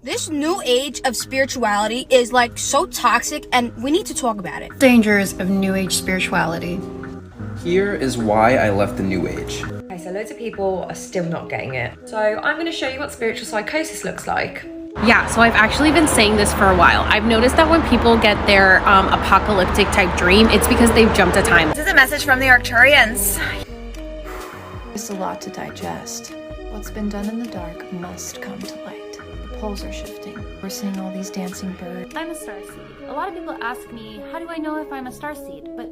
This new age of spirituality is like so toxic, and we need to talk about it. Dangers of new age spirituality. Here is why I left the new age. Okay, so loads of people are still not getting it. So I'm going to show you what spiritual psychosis looks like. Yeah, so I've actually been saying this for a while. I've noticed that when people get their apocalyptic type dream, it's because they've jumped a time. This is a message from the Arcturians. It's a lot to digest. What's been done in the dark must come to light. The poles are shifting. We're seeing all these dancing birds. I'm a starseed. A lot of people ask me, how do I know if I'm a starseed? But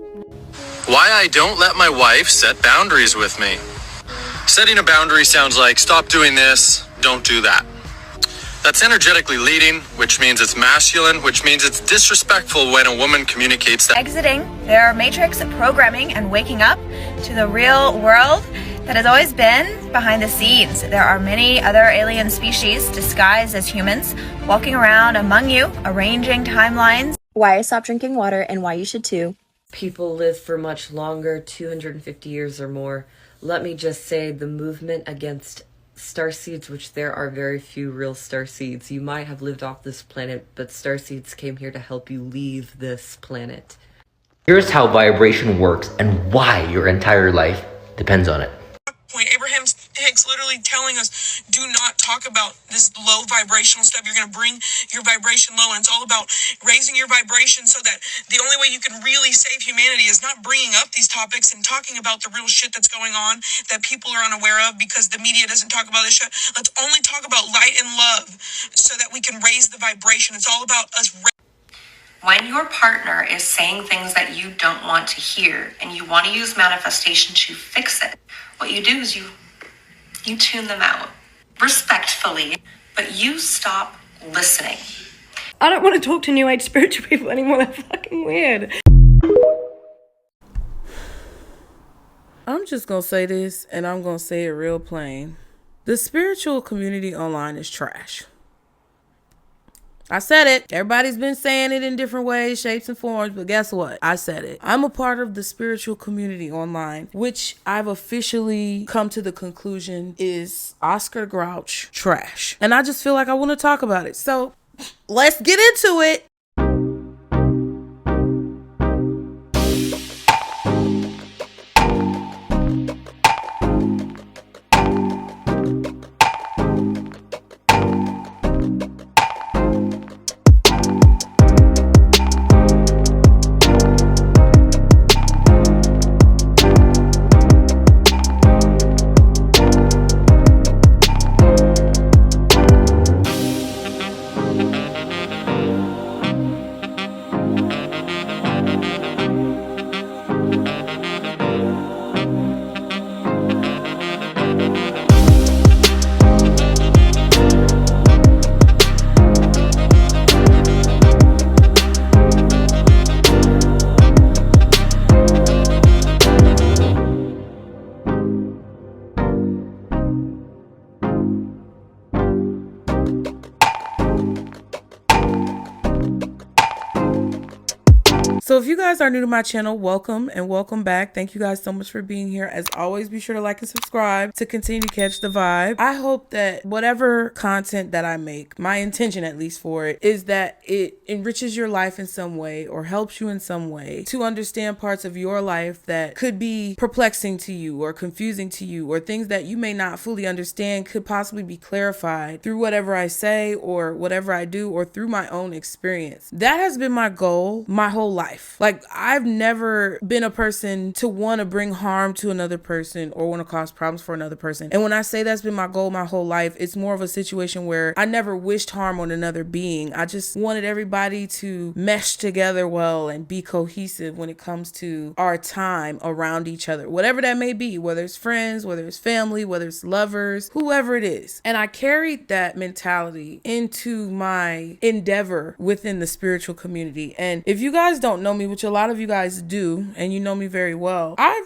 why I don't let my wife set boundaries with me. Setting a boundary sounds like stop doing this, don't do that. That's energetically leading, which means it's masculine, which means it's disrespectful when a woman communicates that. Exiting their matrix programming and waking up to the real world that has always been behind the scenes. There are many other alien species disguised as humans walking around among you, arranging timelines. Why I stopped drinking water and why you should too. People live for much longer, 250 years or more. Let me just say the movement against starseeds, which there are very few real starseeds. You might have lived off this planet, but starseeds came here to help you leave this planet. Here's how vibration works and why your entire life depends on it. Abraham Hicks literally telling us, do not talk about this low vibrational stuff. You're going to bring your vibration low, and it's all about raising your vibration so that the only way you can really save humanity is not bringing up these topics and talking about the real shit that's going on that people are unaware of because the media doesn't talk about this shit. Let's only talk about light and love so that we can raise the vibration. It's all about us. When your partner is saying things that you don't want to hear and you want to use manifestation to fix it, what you do is you tune them out respectfully, but you stop listening. I don't want to talk to new age spiritual people anymore. They're fucking weird. I'm just gonna say this, and I'm gonna say it real plain. The spiritual community online is trash. I said it. Everybody's been saying it in different ways, shapes, and forms, but guess what? I said it. I'm a part of the spiritual community online, which I've officially come to the conclusion is Oscar Grouch trash. And I just feel like I want to talk about it. So let's get into it. So if you guys are new to my channel, welcome and welcome back. Thank you guys so much for being here. As always, be sure to like and subscribe to continue to catch the vibe. I hope that whatever content that I make, my intention at least for it, is that it enriches your life in some way or helps you in some way to understand parts of your life that could be perplexing to you or confusing to you, or things that you may not fully understand could possibly be clarified through whatever I say or whatever I do or through my own experience. That has been my goal my whole life. Like, I've never been a person to want to bring harm to another person or want to cause problems for another person. And when I say that's been my goal my whole life, it's more of a situation where I never wished harm on another being. I just wanted everybody to mesh together well and be cohesive when it comes to our time around each other, whatever that may be, whether it's friends, whether it's family, whether it's lovers, whoever it is. And I carried that mentality into my endeavor within the spiritual community. And if you guys don't know know me, which a lot of you guys do, and you know me very well, I've,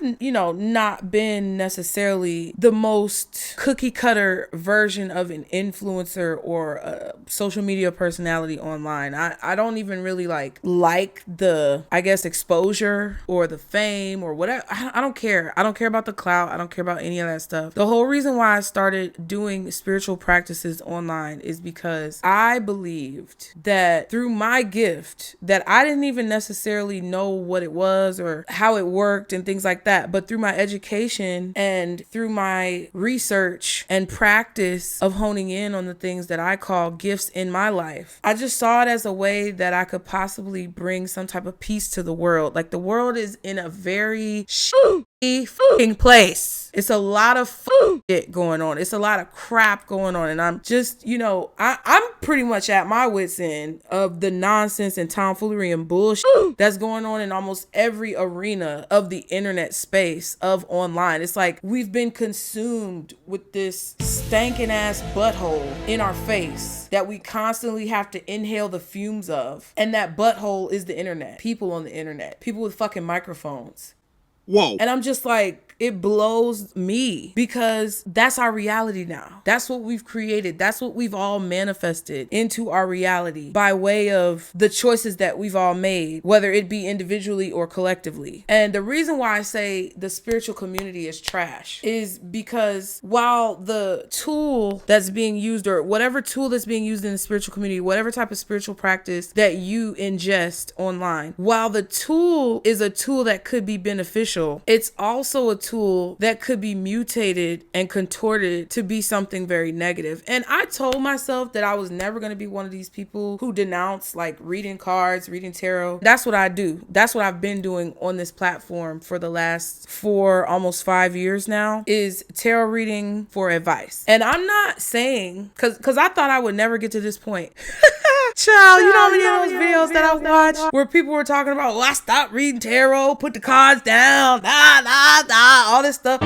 not been necessarily the most cookie cutter version of an influencer or a social media personality online. I don't even really like the, I guess, exposure or the fame or whatever. I don't care. I don't care about the clout. I don't care about any of that stuff. The whole reason why I started doing spiritual practices online is because I believed that through my gift, that I didn't even necessarily know what it was or how it worked and things like that, but through my education and through my research and practice of honing in on the things that I call gifts in my life, I just saw it as a way that I could possibly bring some type of peace to the world. Like, the world is in a very shitty fucking place. It's a lot of shit going on. It's a lot of crap going on. And I'm just, I'm pretty much at my wit's end of the nonsense and tomfoolery and bullshit that's going on in almost every arena of the internet space of online. It's like we've been consumed with this stankin' ass butthole in our face that we constantly have to inhale the fumes of. And that butthole is the internet. People on the internet. People with fucking microphones. Whoa. And I'm just like, it blows me because that's our reality now. That's what we've created. That's what we've all manifested into our reality by way of the choices that we've all made, whether it be individually or collectively. And the reason why I say the spiritual community is trash is because while the tool that's being used, or whatever tool that's being used in the spiritual community, whatever type of spiritual practice that you ingest online, while the tool is a tool that could be beneficial, it's also a tool that could be mutated and contorted to be something very negative. And I told myself that I was never going to be one of these people who denounce like reading cards, reading tarot. That's what I do. That's what I've been doing on this platform for the last almost 5 years now, is tarot reading for advice. And I'm not saying, because I thought I would never get to this point. Child, you know how many of those videos that I watched where people were talking about, I stopped reading tarot, put the cards down, all this stuff.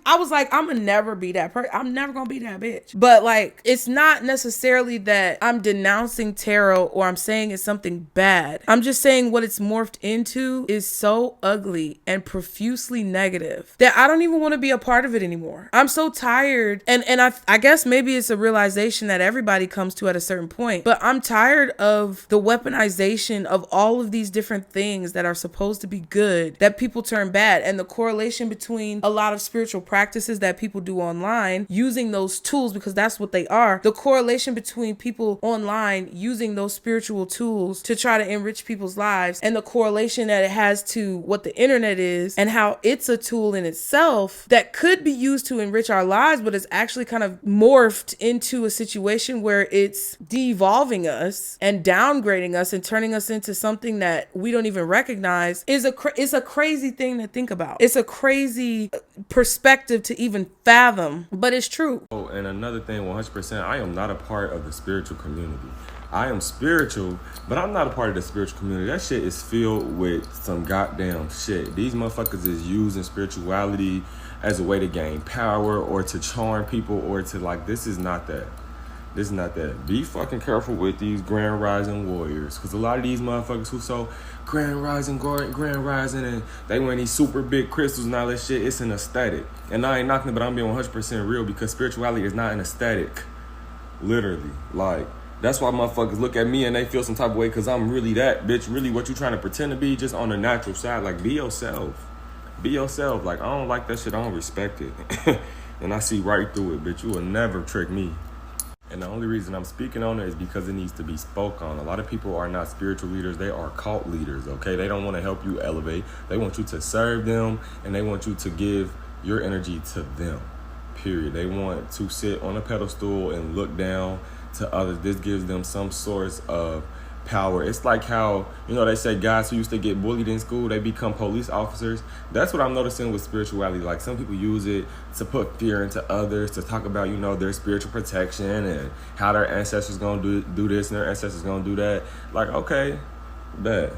I was like, I'm gonna never be that person. I'm never gonna be that bitch. But like, it's not necessarily that I'm denouncing tarot or I'm saying it's something bad. I'm just saying what it's morphed into is so ugly and profusely negative that I don't even want to be a part of it anymore. I'm so tired. And I guess maybe it's a realization that everybody comes to at a certain point, but I'm tired of the weaponization of all of these different things that are supposed to be good that people turn bad, and the correlation between a lot of spiritual practices that people do online using those tools, because that's what they are. The correlation between people online using those spiritual tools to try to enrich people's lives, and the correlation that it has to what the internet is and how it's a tool in itself that could be used to enrich our lives, but it's actually kind of morphed into a situation where it's devolving us and downgrading us and turning us into something that we don't even recognize is a crazy thing to think about. It's a crazy perspective to even fathom, but it's true. Oh, and another thing, 100%, I am not a part of the spiritual community. I am spiritual, but I'm not a part of the spiritual community. That shit is filled with some goddamn shit. These motherfuckers is using spirituality as a way to gain power or to charm people or to like, this is not that. This is not that. Be fucking careful with these Grand Rising warriors, because a lot of these motherfuckers who so Grand Rising, and they wear these super big crystals and all that shit, it's an aesthetic. And I ain't knocking it, but I'm being 100% real, because spirituality is not an aesthetic. Literally. Like, that's why motherfuckers look at me and they feel some type of way, because I'm really that, bitch. Really what you trying to pretend to be, just on the natural side. Like, be yourself. Be yourself. Like, I don't like that shit. I don't respect it. And I see right through it, bitch. You will never trick me. And the only reason I'm speaking on it is because it needs to be spoke on. A lot of people are not spiritual leaders. They are cult leaders, okay? They don't want to help you elevate. They want you to serve them, and they want you to give your energy to them, period. They want to sit on a pedestal and look down to others. This gives them some source of power. It's like how, they say guys who used to get bullied in school, they become police officers. That's what I'm noticing with spirituality. Like, some people use it to put fear into others, to talk about, their spiritual protection and how their ancestors gonna do this and their ancestors gonna do that. Like, okay, bet.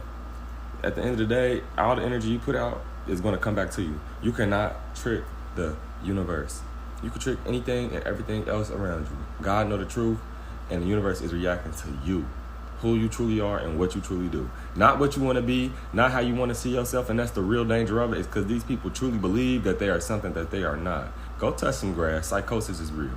At the end of the day, all the energy you put out is gonna come back to you. You cannot trick the universe. You can trick anything and everything else around you. God know the truth, and the universe is reacting to you, who you truly are and what you truly do. Not what you want to be, not how you want to see yourself, and that's the real danger of it, is because these people truly believe that they are something that they are not. Go touch some grass. Psychosis is real.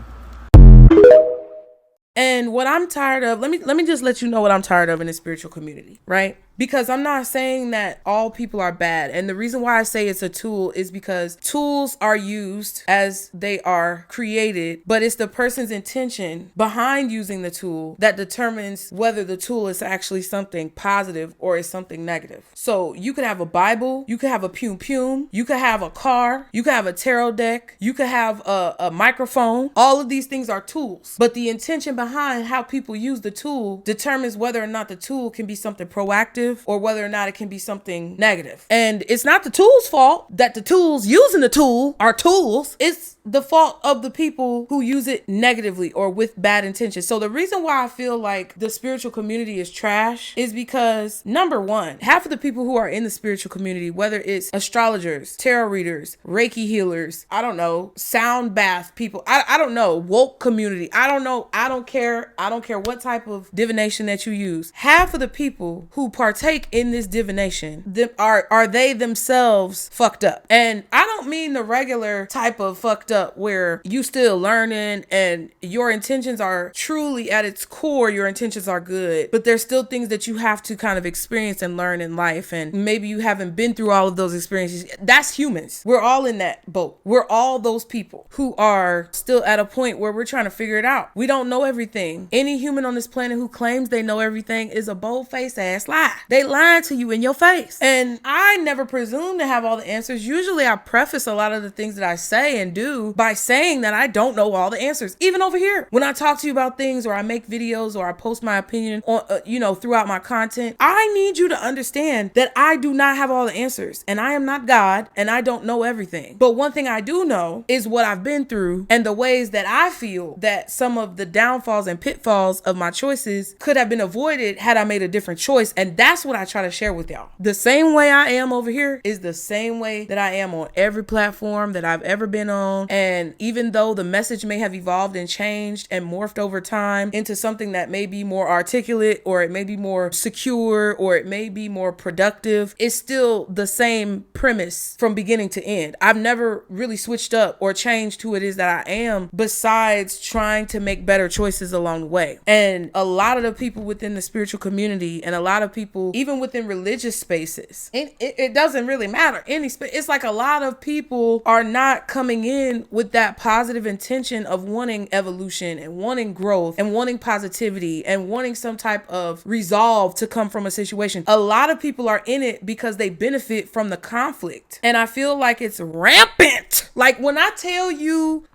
And what I'm tired of, let me just let you know what I'm tired of in the spiritual community, right? Because I'm not saying that all people are bad. And the reason why I say it's a tool is because tools are used as they are created, but it's the person's intention behind using the tool that determines whether the tool is actually something positive or is something negative. So you could have a Bible, you could have a pum, you could have a car, you could have a tarot deck, you could have a microphone. All of these things are tools, but the intention behind how people use the tool determines whether or not the tool can be something proactive or whether or not it can be something negative. And it's not the tool's fault that the tools using the tool are tools. It's the fault of the people who use it negatively or with bad intentions. So the reason why I feel like the spiritual community is trash is because, number one, half of the people who are in the spiritual community, whether it's astrologers, tarot readers, Reiki healers, I don't know, sound bath people, I don't know, woke community, I don't know, I don't care what type of divination that you use. Half of the people who partake in this divination are they themselves fucked up. And I don't mean the regular type of fucked up where you still learning and your intentions are truly at its core, your intentions are good, but there's still things that you have to kind of experience and learn in life, and maybe you haven't been through all of those experiences. That's humans. We're all in that boat. We're all those people who are still at a point where we're trying to figure it out. We don't know everything. Any human on this planet who claims they know everything is a bold-faced ass lie. They lying to you in your face. And I never presume to have all the answers. Usually I preface a lot of the things that I say and do by saying that I don't know all the answers. Even over here, when I talk to you about things or I make videos or I post my opinion on, throughout my content, I need you to understand that I do not have all the answers, and I am not God, and I don't know everything. But one thing I do know is what I've been through and the ways that I feel that some of the downfalls and pitfalls of my choices could have been avoided had I made a different choice. And that's what I try to share with y'all. The same way I am over here is the same way that I am on every platform that I've ever been on. And even though the message may have evolved and changed and morphed over time into something that may be more articulate, or it may be more secure, or it may be more productive, it's still the same premise from beginning to end. I've never really switched up or changed who it is that I am, besides trying to make better choices along the way. And a lot of the people within the spiritual community, and a lot of people even within religious spaces, it doesn't really matter. It's like a lot of people are not coming in with that positive intention of wanting evolution and wanting growth and wanting positivity and wanting some type of resolve to come from a situation. A lot of people are in it because they benefit from the conflict. And I feel like it's rampant. Like when I tell you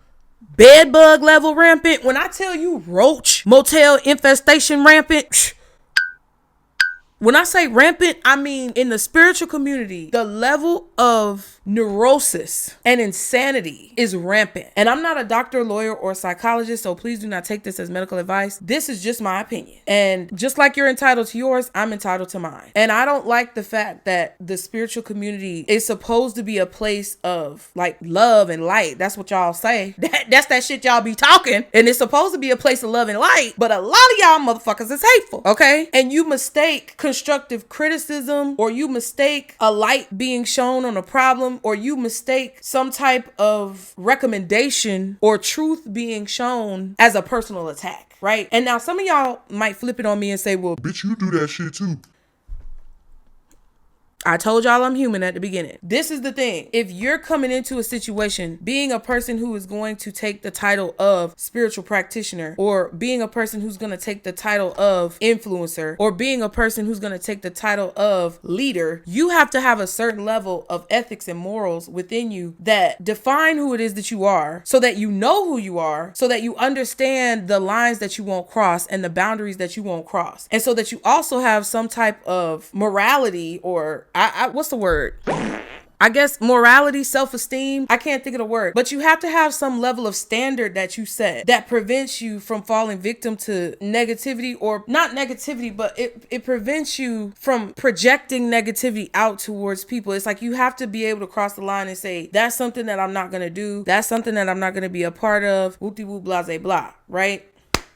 bed bug level rampant, when I tell you roach motel infestation rampant, when I say rampant, I mean in the spiritual community, the level of neurosis and insanity is rampant. And I'm not a doctor, lawyer, or psychologist, so please do not take this as medical advice. This is just my opinion. And just like you're entitled to yours, I'm entitled to mine. And I don't like the fact that the spiritual community is supposed to be a place of like love and light. That's what y'all say. That's that shit y'all be talking. And it's supposed to be a place of love and light, but a lot of y'all motherfuckers is hateful, okay? And you mistake constructive criticism, or you mistake a light being shown on a problem, or you mistake some type of recommendation or truth being shown as a personal attack, right? And now some of y'all might flip it on me and say, well, bitch, you do that shit too. I told y'all I'm human at the beginning. This is the thing. If you're coming into a situation being a person who is going to take the title of spiritual practitioner, or being a person who's going to take the title of influencer, or being a person who's going to take the title of leader, you have to have a certain level of ethics and morals within you that define who it is that you are, so that you know who you are, so that you understand the lines that you won't cross and the boundaries that you won't cross. And so that you also have some type of morality, or what's the word? I guess, morality, self-esteem. I can't think of the word, but you have to have some level of standard that you set that prevents you from falling victim to negativity, or not negativity, but it prevents you from projecting negativity out towards people. It's like you have to be able to cross the line and say, that's something that I'm not going to do. That's something that I'm not going to be a part of. Whoop-de-whoop, blase, blah, right?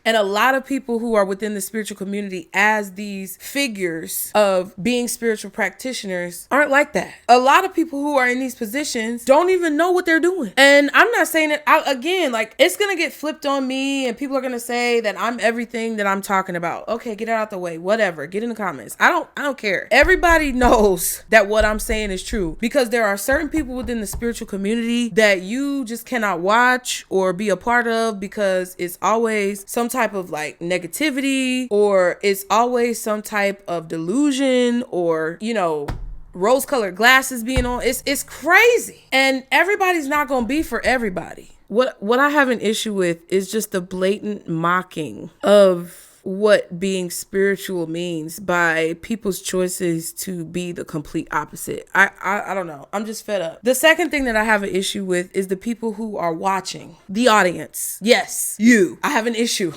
And a lot of people who are within the spiritual community as these figures of being spiritual practitioners aren't like that. A lot of people who are in these positions don't even know what they're doing. And I'm not saying that, again, like, it's going to get flipped on me and people are going to say that I'm everything that I'm talking about. Okay, get it out the way. Whatever. Get in the comments. I don't care. Everybody knows that what I'm saying is true, because there are certain people within the spiritual community that you just cannot watch or be a part of, because it's always some type of like negativity, or it's always some type of delusion, or, you know, rose-colored glasses being on. It's crazy. And everybody's not going to be for everybody. What I have an issue with is just the blatant mocking of what being spiritual means by people's choices to be the complete opposite. I don't know. I'm just fed up. The second thing that I have an issue with is the people who are watching, the audience. Yes, you. I have an issue.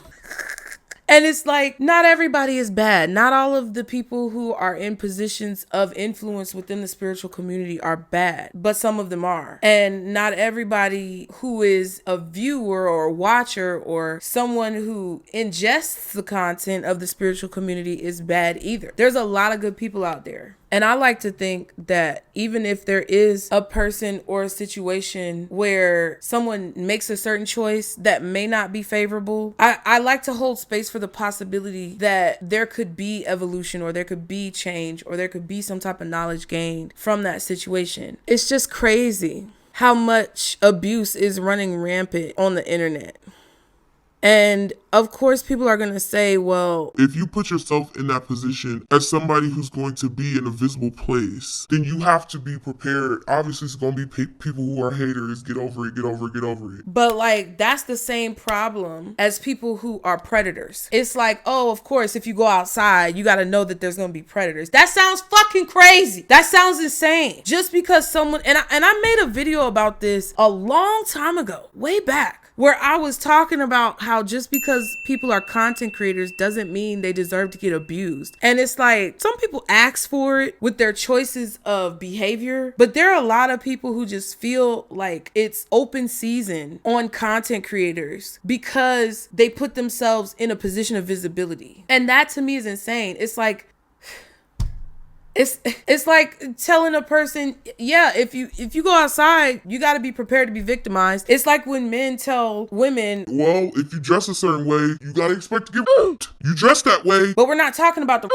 And it's like, not everybody is bad. Not all of the people who are in positions of influence within the spiritual community are bad, but some of them are. And not everybody who is a viewer or watcher or someone who ingests the content of the spiritual community is bad either. There's a lot of good people out there. And I like to think that even if there is a person or a situation where someone makes a certain choice that may not be favorable, I like to hold space for the possibility that there could be evolution, or there could be change, or there could be some type of knowledge gained from that situation. It's just crazy how much abuse is running rampant on the internet. And of course, people are going to say, well, if you put yourself in that position as somebody who's going to be in a visible place, then you have to be prepared. Obviously, it's going to be people who are haters. Get over it, get over it, get over it. But like, that's the same problem as people who are predators. It's like, oh, of course, if you go outside, you got to know that there's going to be predators. That sounds fucking crazy. That sounds insane. Just because someone, and I made a video about this a long time ago, way back, where I was talking about how just because people are content creators doesn't mean they deserve to get abused. And it's like, some people ask for it with their choices of behavior, but there are a lot of people who just feel like it's open season on content creators because they put themselves in a position of visibility. And that to me is insane. It's like, it's like telling a person, yeah, if you go outside, you got to be prepared to be victimized. It's like when men tell women, well, if you dress a certain way, you got to expect to get you dress that way. But we're not talking about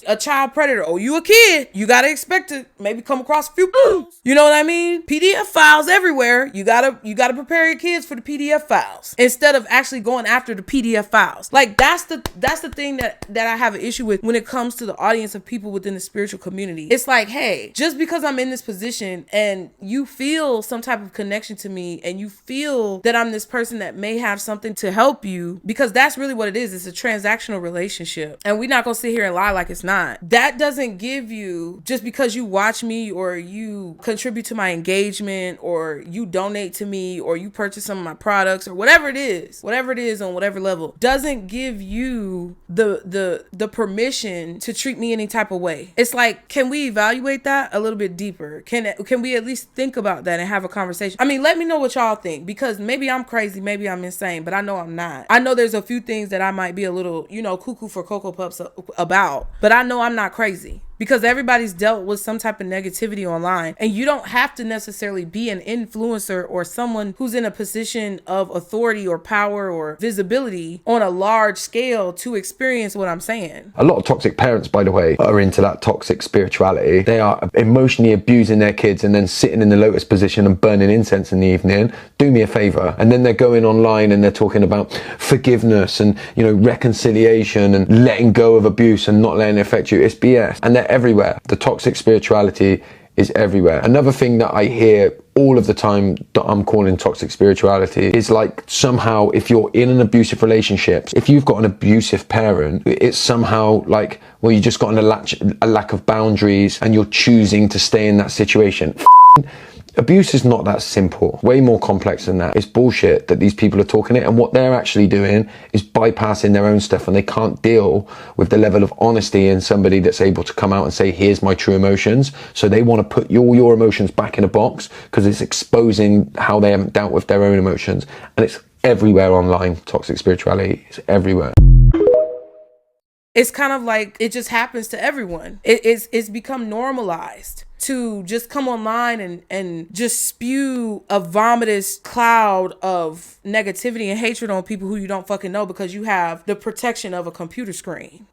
a child predator. Oh, you a kid, you got to expect to maybe come across a few you know what I mean? PDF files everywhere. You got to prepare your kids for the PDF files instead of actually going after the PDF files. Like that's the thing that I have an issue with when it comes to the audience of people within the spiritual community. It's like, hey, just because I'm in this position and you feel some type of connection to me and you feel that I'm this person that may have something to help you, because that's really what it is. It's a transactional relationship, and we're not gonna sit here and lie like it's not. That doesn't give you, just because you watch me or you contribute to my engagement or you donate to me or you purchase some of my products or whatever it is on whatever level, doesn't give you the permission to treat me any type of way. It's like, can we evaluate that a little bit deeper? Can we at least think about that and have a conversation? I mean, let me know what y'all think, because maybe I'm crazy, maybe I'm insane, but I know I'm not. I know there's a few things that I might be a little, cuckoo for Cocoa Puffs about, but I know I'm not crazy. Because everybody's dealt with some type of negativity online, and you don't have to necessarily be an influencer or someone who's in a position of authority or power or visibility on a large scale to experience what I'm saying. A lot of toxic parents, by the way, are into that toxic spirituality. They are emotionally abusing their kids and then sitting in the lotus position and burning incense in the evening. Do me a favor. And then they're going online and they're talking about forgiveness and, reconciliation and letting go of abuse and not letting it affect you. It's BS. And they're everywhere. The toxic spirituality is everywhere. Another thing that I hear all of the time that I'm calling toxic spirituality is like, somehow if you're in an abusive relationship, if you've got an abusive parent, it's somehow like, well, you just got a lack of boundaries and you're choosing to stay in that situation. Abuse is not that simple. Way more complex than that. It's bullshit that these people are talking it, and what they're actually doing is bypassing their own stuff, and they can't deal with the level of honesty in somebody that's able to come out and say, here's my true emotions. So they want to put your emotions back in a box because it's exposing how they haven't dealt with their own emotions. And it's everywhere online. Toxic spirituality is everywhere. It's kind of like it just happens to everyone. It's become normalized to just come online and just spew a vomitous cloud of negativity and hatred on people who you don't fucking know because you have the protection of a computer screen.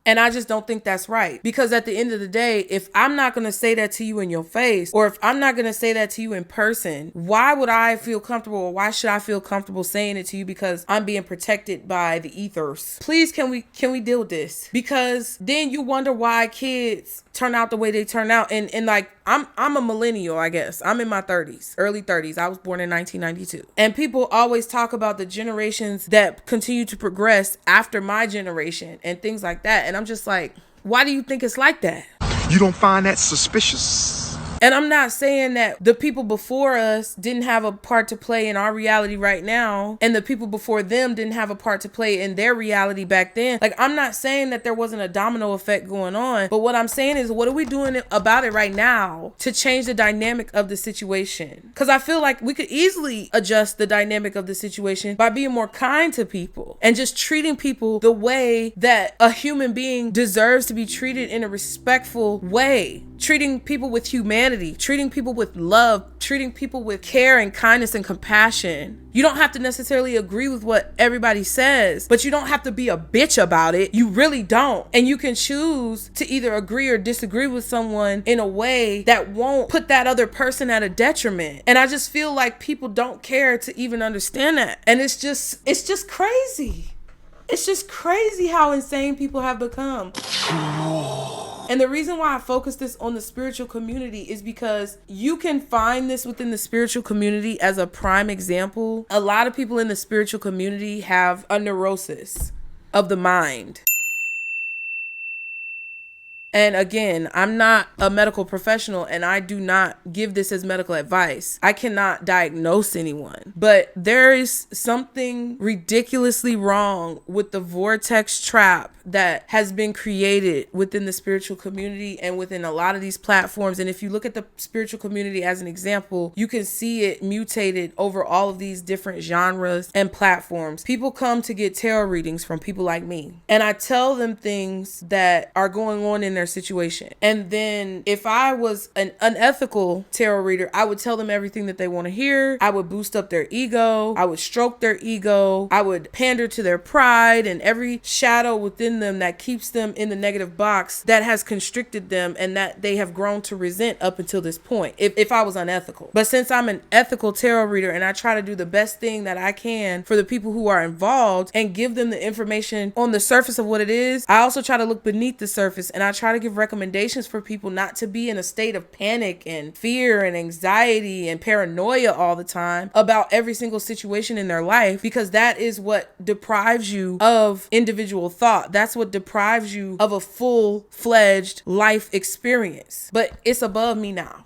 And I just don't think that's right. Because at the end of the day, if I'm not going to say that to you in your face, or if I'm not going to say that to you in person, why would I feel comfortable, or why should I feel comfortable saying it to you because I'm being protected by the ethers? Please, can we deal with this? Because then you wonder why kids turn out the way they turn out. And like, I'm a millennial, I guess. I'm in my 30s, early 30s. I was born in 1992. And people always talk about the generations that continue to progress after my generation and things like that. And I'm just like, why do you think it's like that? You don't find that suspicious? And I'm not saying that the people before us didn't have a part to play in our reality right now, and the people before them didn't have a part to play in their reality back then. Like, I'm not saying that there wasn't a domino effect going on, but what I'm saying is, what are we doing about it right now to change the dynamic of the situation? Because I feel like we could easily adjust the dynamic of the situation by being more kind to people and just treating people the way that a human being deserves to be treated, in a respectful way. Treating people with humanity, treating people with love, treating people with care and kindness and compassion. You don't have to necessarily agree with what everybody says, but you don't have to be a bitch about it. You really don't. And you can choose to either agree or disagree with someone in a way that won't put that other person at a detriment. And I just feel like people don't care to even understand that. And it's just crazy. It's just crazy how insane people have become. And the reason why I focus this on the spiritual community is because you can find this within the spiritual community as a prime example. A lot of people in the spiritual community have a neurosis of the mind. And again, I'm not a medical professional, and I do not give this as medical advice. I cannot diagnose anyone, but there is something ridiculously wrong with the vortex trap that has been created within the spiritual community and within a lot of these platforms. And if you look at the spiritual community as an example, you can see it mutated over all of these different genres and platforms. People come to get tarot readings from people like me, and I tell them things that are going on in their situation. And then if I was an unethical tarot reader, I would tell them everything that they want to hear. I would boost up their ego. I would stroke their ego. I would pander to their pride and every shadow within them that keeps them in the negative box that has constricted them and that they have grown to resent up until this point, if I was unethical. But since I'm an ethical tarot reader and I try to do the best thing that I can for the people who are involved and give them the information on the surface of what it is, I also try to look beneath the surface, and I try to give recommendations for people not to be in a state of panic and fear and anxiety and paranoia all the time about every single situation in their life, because that is what deprives you of individual thought. That's what deprives you of a full-fledged life experience. But it's above me now.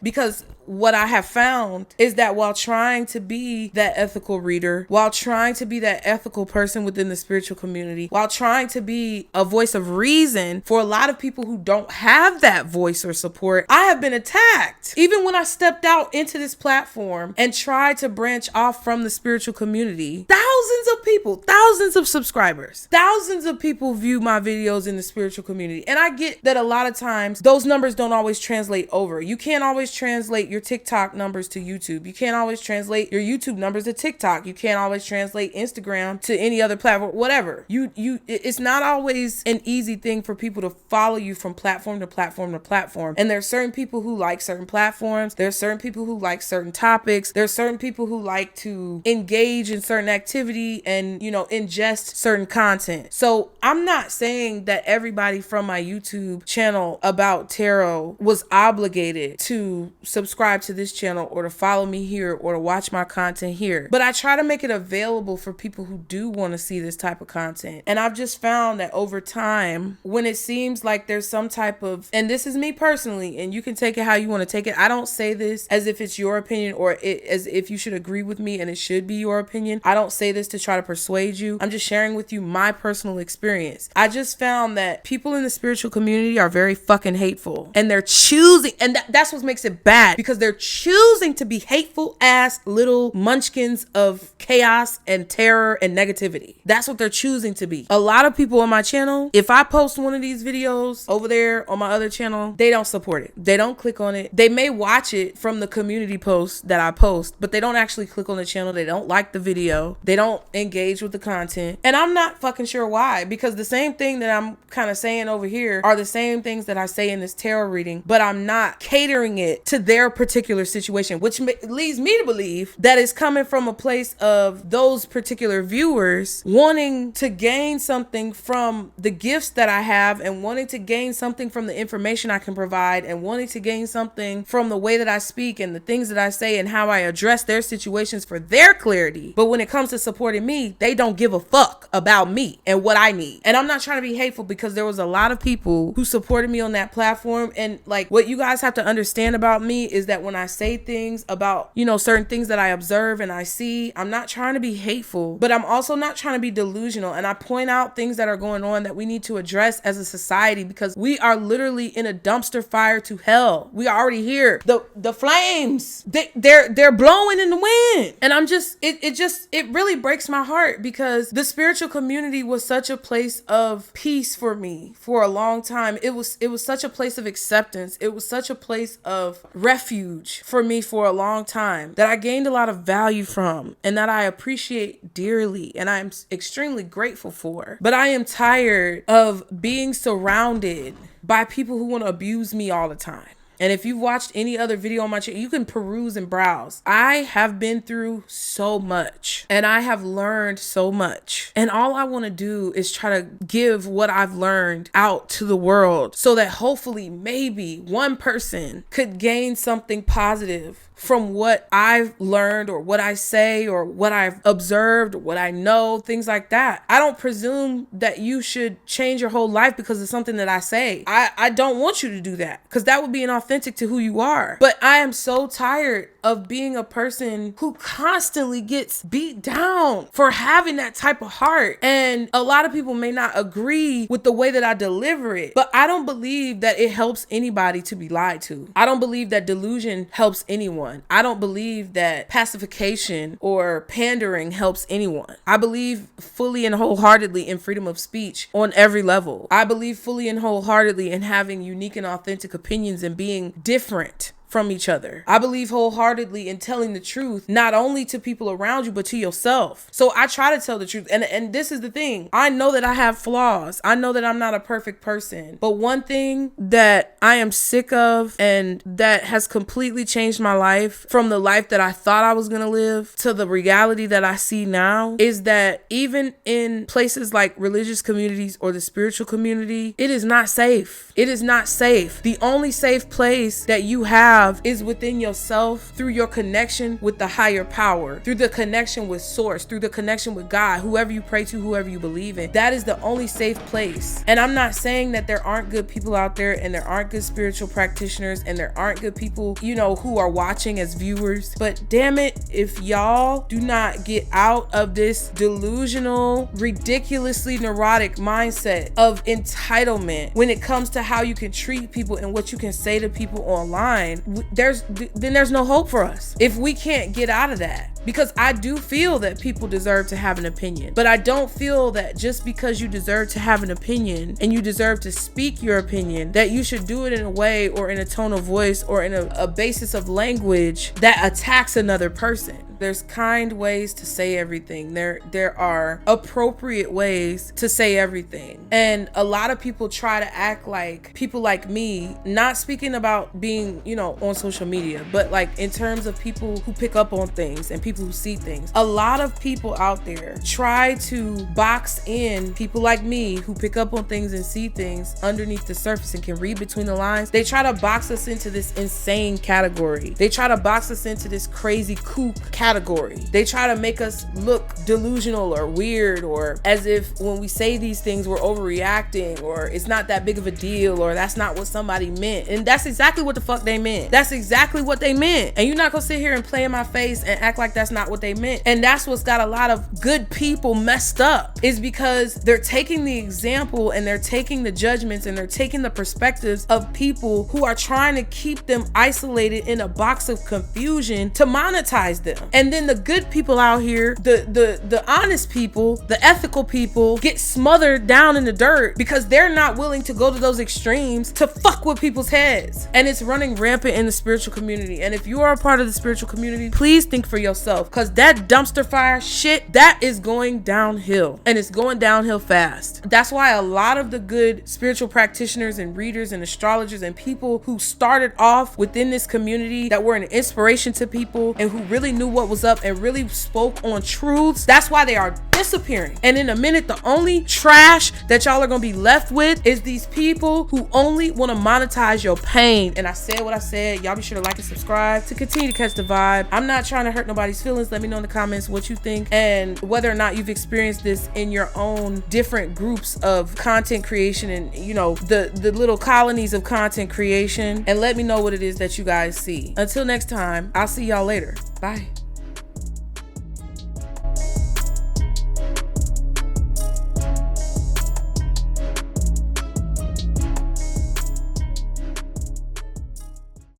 Because what I have found is that while trying to be that ethical reader, while trying to be that ethical person within the spiritual community, while trying to be a voice of reason for a lot of people who don't have that voice or support, I have been attacked. Even when I stepped out into this platform and tried to branch off from the spiritual community, thousands of people, thousands of subscribers, thousands of people view my videos in the spiritual community. And I get that a lot of times those numbers don't always translate over. You can't always translate your TikTok numbers to YouTube. You can't always translate your YouTube numbers to TikTok. You can't always translate Instagram to any other platform, whatever. It's not always an easy thing for people to follow you from platform to platform to platform. And there's certain people who like certain platforms. There's certain people who like certain topics. There's certain people who like to engage in certain activity and, ingest certain content. So I'm not saying that everybody from my YouTube channel about tarot was obligated to subscribe subscribe to this channel or to follow me here or to watch my content here. But I try to make it available for people who do want to see this type of content. And I've just found that over time, when it seems like there's some type of, and this is me personally, and you can take it how you want to take it. I don't say this as if it's your opinion or as if you should agree with me and it should be your opinion. I don't say this to try to persuade you. I'm just sharing with you my personal experience. I just found that people in the spiritual community are very fucking hateful, and they're choosing, and that's what makes it bad, because they're choosing to be hateful ass little munchkins of chaos and terror and negativity. That's what they're choosing to be. A lot of people on my channel, if I post one of these videos over there on my other channel, they don't support it. They don't click on it. They may watch it from the community posts that I post, but they don't actually click on the channel. They don't like the video. They don't engage with the content. And I'm not fucking sure why, because the same thing that I'm kind of saying over here are the same things that I say in this tarot reading, but I'm not catering it to their particular situation, which leads me to believe that it's coming from a place of those particular viewers wanting to gain something from the gifts that I have, and wanting to gain something from the information I can provide, and wanting to gain something from the way that I speak and the things that I say and how I address their situations for their clarity. But when it comes to supporting me, they don't give a fuck about me and what I need. And I'm not trying to be hateful, because there was a lot of people who supported me on that platform. And like, what you guys have to understand about me is that when I say things about, you know, certain things that I observe and I see, I'm not trying to be hateful, but I'm also not trying to be delusional. And I point out things that are going on that we need to address as a society, because we are literally in a dumpster fire to hell. We are already here. The flames, they're blowing in the wind. And I'm just, it really breaks my heart, because the spiritual community was such a place of peace for me for a long time. It was such a place of acceptance. It was such a place of refuge for me for a long time, that I gained a lot of value from, and that I appreciate dearly, and I'm extremely grateful for. But I am tired of being surrounded by people who want to abuse me all the time. And if you've watched any other video on my channel, you can peruse and browse. I have been through so much, and I have learned so much. And all I want to do is try to give what I've learned out to the world, so that hopefully maybe one person could gain something positive from what I've learned, or what I say, or what I've observed, or what I know, things like that. I don't presume that you should change your whole life because of something that I say. I don't want you to do that, because that would be inauthentic to who you are. But I am so tired of being a person who constantly gets beat down for having that type of heart. And a lot of people may not agree with the way that I deliver it, but I don't believe that it helps anybody to be lied to. I don't believe that delusion helps anyone. I don't believe that pacification or pandering helps anyone. I believe fully and wholeheartedly in freedom of speech on every level. I believe fully and wholeheartedly in having unique and authentic opinions and being different from each other. I believe wholeheartedly in telling the truth, not only to people around you, but to yourself. So I try to tell the truth. And this is the thing. I know that I have flaws. I know that I'm not a perfect person. But one thing that I am sick of, and that has completely changed my life from the life that I thought I was going to live to the reality that I see now, is that even in places like religious communities or the spiritual community, it is not safe. It is not safe. The only safe place that you have is within yourself, through your connection with the higher power, through the connection with source, through the connection with God, whoever you pray to, whoever you believe in. That is the only safe place. And I'm not saying that there aren't good people out there, and there aren't good spiritual practitioners, and there aren't good people, you know, who are watching as viewers. But damn it, if y'all do not get out of this delusional, ridiculously neurotic mindset of entitlement when it comes to how you can treat people and what you can say to people online, then there's no hope for us if we can't get out of that. Because I do feel that people deserve to have an opinion, but I don't feel that just because you deserve to have an opinion and you deserve to speak your opinion, that you should do it in a way or in a tone of voice or in a basis of language that attacks another person. There's kind ways to say everything. There are appropriate ways to say everything. And a lot of people try to act like people like me, not speaking about being, you know, on social media, but like in terms of people who pick up on things and people people who see things. A lot of people out there try to box in people like me who pick up on things and see things underneath the surface and can read between the lines. They try to box us into this insane category. They try to box us into this crazy kook category. They try to make us look delusional or weird, or as if when we say these things we're overreacting, or it's not that big of a deal, or that's not what somebody meant. And that's exactly what the fuck they meant. That's exactly what they meant. And you're not gonna sit here and play in my face and act like that's not what they meant. And that's what's got a lot of good people messed up, is because they're taking the example and they're taking the judgments and they're taking the perspectives of people who are trying to keep them isolated in a box of confusion to monetize them. And then the good people out here, the honest people, the ethical people, get smothered down in the dirt because they're not willing to go to those extremes to fuck with people's heads. And it's running rampant in the spiritual community. And if you are a part of the spiritual community, please think for yourself, because that dumpster fire shit, that is going downhill, and it's going downhill fast. That's why a lot of the good spiritual practitioners and readers and astrologers and people who started off within this community, that were an inspiration to people and who really knew what was up and really spoke on truths, that's why they are disappearing. And in a minute, the only trash that y'all are gonna be left with is these people who only want to monetize your pain. And I said what I said. Y'all be sure to like and subscribe to continue to catch the vibe. I'm not trying to hurt nobody's feelings. Let me know in the comments what you think and whether or not you've experienced this in your own different groups of content creation and, you know, the little colonies of content creation, and let me know what it is that you guys see. Until next time, I'll see y'all later. Bye.